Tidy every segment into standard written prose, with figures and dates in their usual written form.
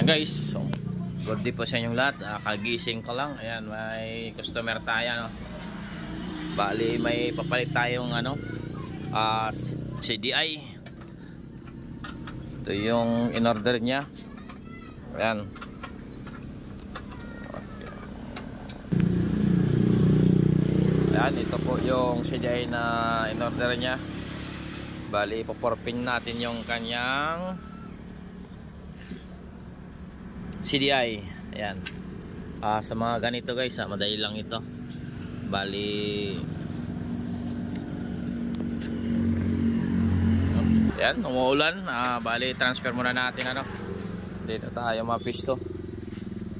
Guys, so good day po sa inyong lahat. Kagising ko lang. Ayan, may customer tayo, no? Bali may papalit tayong CDI. Ito yung in-order niya. Ayan. Ayan, ito po yung CDI na in-order niya. Bali ipoporpin natin yung kanyang CDI. Ayan. Sa mga ganito guys, madali lang ito. Bali ayan, umuulan. Bali transfer muna natin dito tayo mapisto.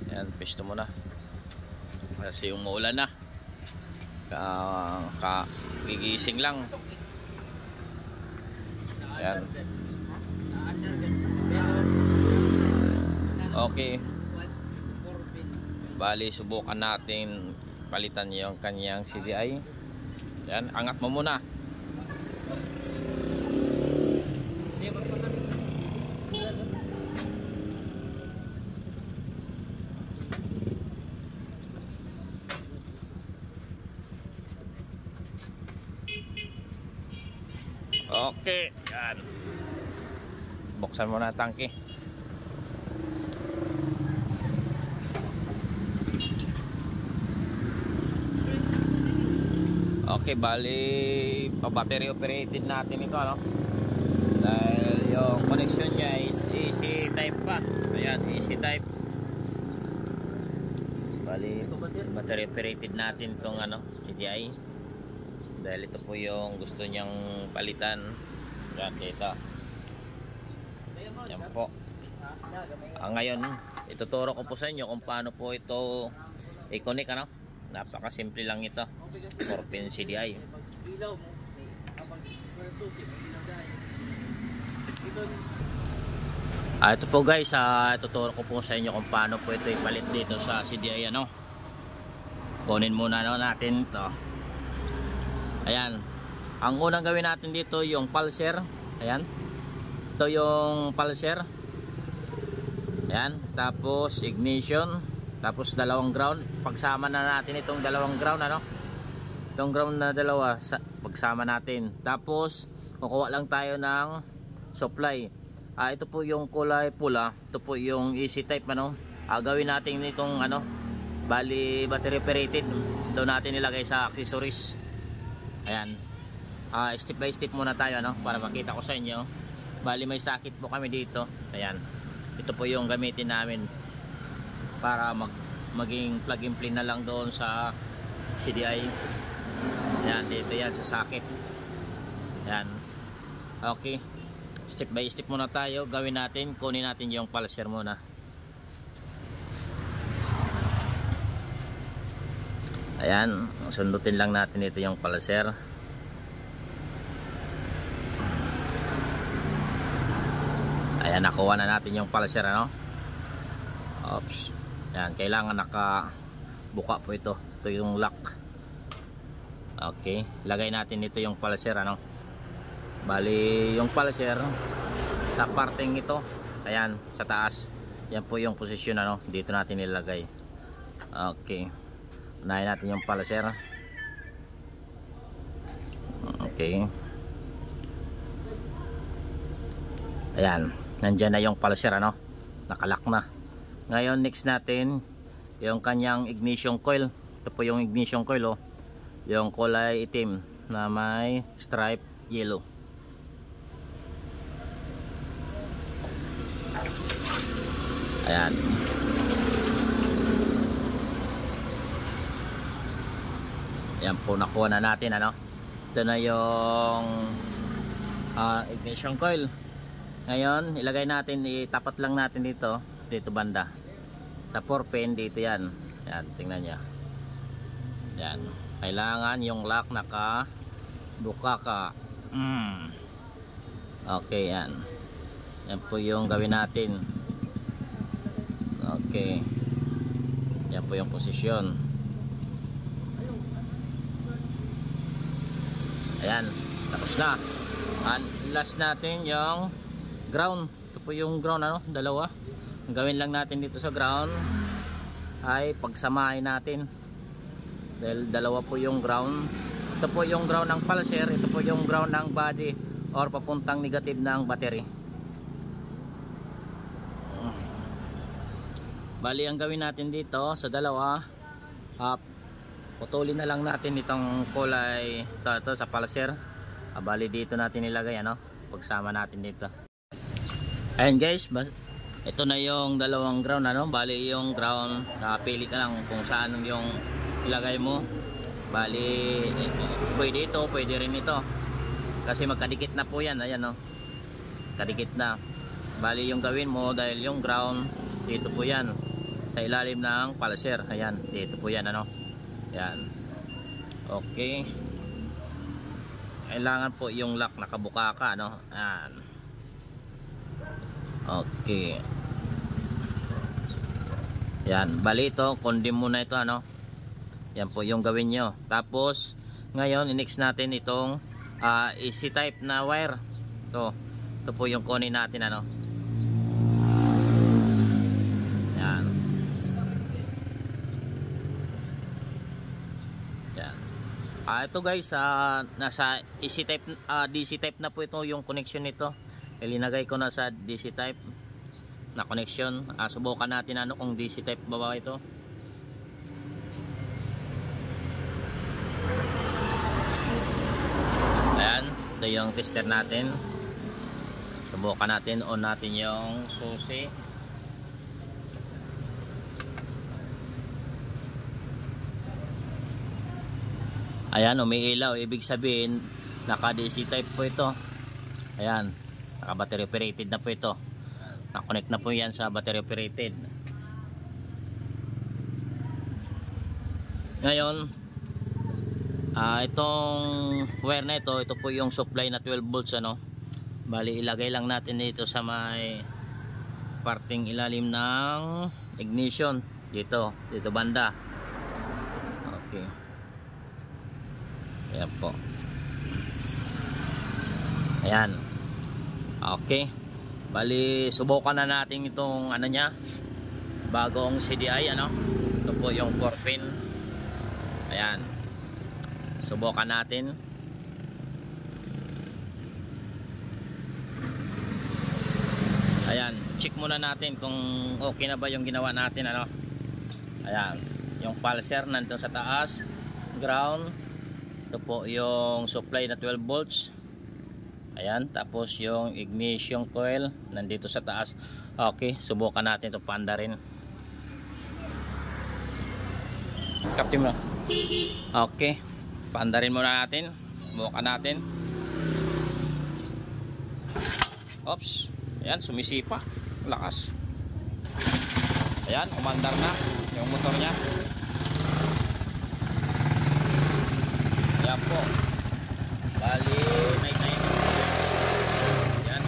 Ayan, pisto muna kasi umuulan na. Gigising lang. Ayan. Okay. Bali subukan natin palitan yung kanyang CDI. Yan, angat mo muna. Okay, yan. Buksan mo na tangke. Okay, bali pa-battery operated natin ito, dahil yung connection niya is AC type pa. Ayan, AC type. Bali battery operated natin itong CDI, dahil ito po yung gusto niyang palitan. Yan, dito. Yan po. Ngayon ituturo ko po sa inyo kung paano po ito i-connect. Napakasimple lang ito. 4-pin CDI. Ito po guys, ituturo ko po sa inyo kung paano po ito ipalit dito sa CDI. Kunin muna natin ito. Ayan. Ang unang gawin natin dito yung pulser. Ayan. Ito yung pulser. Ayan. Tapos ignition. Tapos dalawang ground. Pagsama na natin itong dalawang ground, itong ground na dalawa, pagsama natin. Tapos kukuha lang tayo ng supply. Ito po yung kulay pula. Ito po yung AC type, gawin natin itong bali battery operated. Doon natin nilagay sa accessories. Ayan. Step by step muna tayo, para makita ko sa inyo. Bali may sakit po kami dito. Ayan. Ito po yung gamitin namin para maging plug and play na lang doon sa CDI. Ayan, dito yan sa socket. Ayan. Okay, step by step muna tayo. Gawin natin, kunin natin yung pulser muna. Ayan, sundutin lang natin ito yung pulser. Ayan, nakuha na natin yung pulser, Oops. Yan, kailangan nakabuka po ito. Ito yung lock. Okay, lagay natin ito yung pulser, Bali yung pulser sa parteng ito. Ayan, sa taas. Yan po yung posisyon, dito natin ilagay. Okay. Unahin natin yung pulser. Okay. Ayan, nandiyan na yung pulser, nakalock na. Ngayon next natin yung kanyang ignition coil. Ito po yung ignition coil, yung kulay itim na may stripe yellow. Ayan. Ayan po, nakuha na natin, Ito na yung ignition coil. Ngayon ilagay natin, itapat lang natin dito banda sa 4-pin dito. Yan, tingnan nyo. Yan, kailangan yung lock nakabuka ka. Okay, yan po yung gawin natin. Okay, yan po yung posisyon. Ayan, tapos na. Last natin yung ground. Ito po yung ground, dalawa. ang gawin lang natin dito sa ground ay pagsamahin natin, dahil dalawa po yung ground. Ito po yung ground ng pulser, ito po yung ground ng body or papuntang negative ng battery. Bali ang gawin natin dito sa dalawa, putulin na lang natin itong kulay ito sa pulser. Bali dito natin ilagay, ano, pagsama natin dito. Ayan guys, ito na yung dalawang ground, ano. Bali yung ground, pili ka lang kung saan yung ilagay mo. Bali pwede ito, pwede rin ito, kasi magkadikit na po yan. Ayan, no, kadikit na. Bali yung gawin mo, dahil yung ground dito po yan sa ilalim ng pulser. Ayan, dito po yan, ano. Ayan, okay. Kailangan po yung lock nakabuka ka, no. Ayan, okay. Yan, bali ito, kondim muna ito, ano. Yan po yung gawin nyo. Tapos ngayon i-next natin itong AC type na wire. Ito po yung kunin natin, ano. Yan. Yan. Ito guys, nasa AC type, DC type na po ito yung connection nito. Ilinagay ko na sa DC type na connection. Subukan natin, ano, kung DC type ba ito. Ayan, ito yung tester natin. Subukan natin, on natin yung susi. Ayan, umiilaw, ibig sabihin naka DC type po ito. Ayan, naka battery operated na po ito. Na-connect na po yan sa battery operated. Ngayon, itong wire na ito po yung supply na 12 volts, ano. Bali ilagay lang natin dito sa may parting ilalim ng ignition, dito banda. Okay, ayan po. Ayan, okay. Bali subukan na natin itong ano nya, bagong CDI, ano. Ito po yung 4 pin. Ayan, subukan natin. Ayan, check muna natin kung okay na ba yung ginawa natin, ano. Ayan, yung pulser nandun sa taas, ground. Ito po yung supply na 12 volts. Ayan, tapos yung ignition coil nandito sa taas. Okay, subukan natin itong panda rin. Kaptim mo. Okay, panda rin muna natin. Subukan natin. Oops, ayan, sumisipa, lakas. Ayan, umandar na yung motor nya. Ayan po, bali night. Ayan,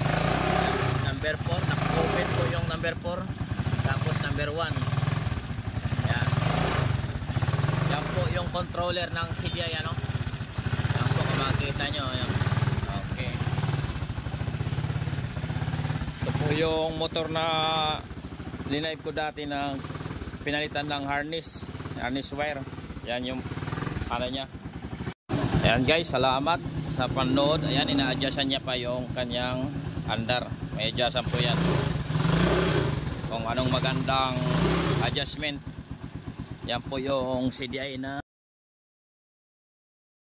number 4, naka-open po yung number 4, tapos number 1. Ayan, yan po yung controller ng CDI, ano. Yan po, kung makikita nyo. Ayan. Okay, ito po yung motor na linive ko dati na pinalitan ng harness wire. Yan yung ano nya. Ayan guys, salamat sa panood. Ayan, ina-adjustan niya pa yung kanyang andar. May adjustan po yan kung anong magandang adjustment. Yan po yung CDI na